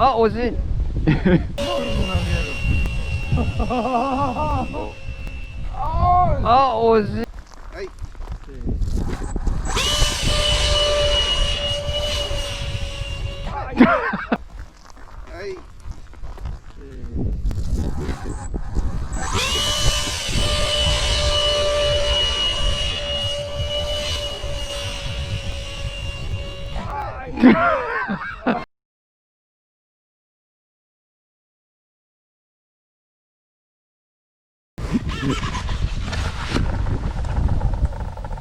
あ、惜しい。あ、惜しい。はい。はい。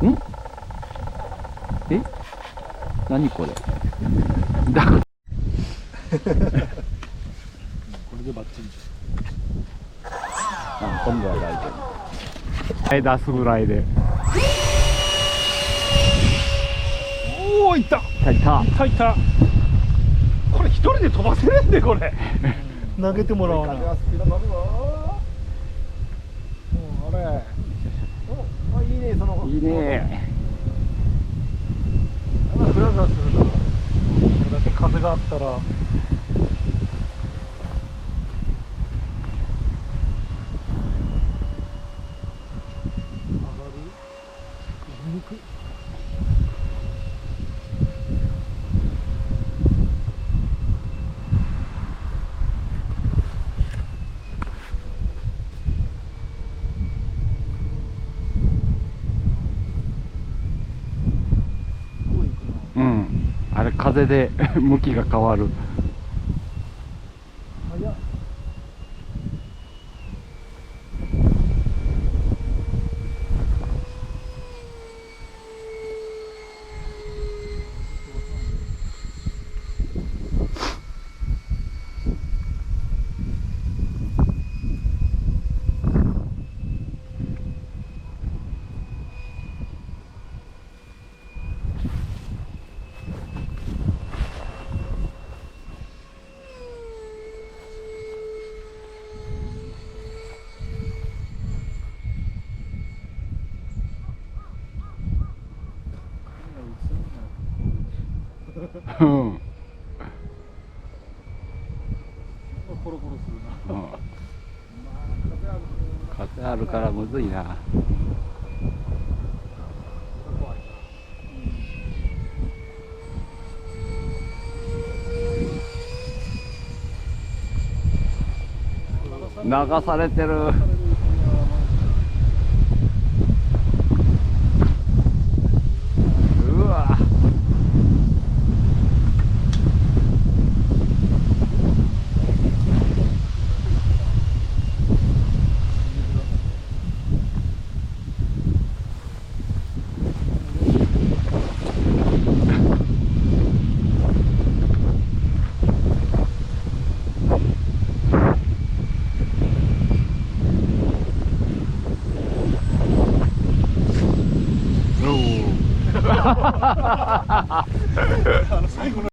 ん？え？何これ？だ。これでバッチリ。あ、今度は大丈夫。はい、出すぐらいで。おお、いった。いた。いったいった。これ一人で飛ばせるんで、これ。投げてもらわな。風はスピード乗るぞ。あれ。お、いいね、その。いいね。フラフラするな。これだけ風があったら。うん。あれ風で向きが変わる。早っ。うん。コロコロするな。うん。風あるからむずいな。流されてる。うわ。おお。最後の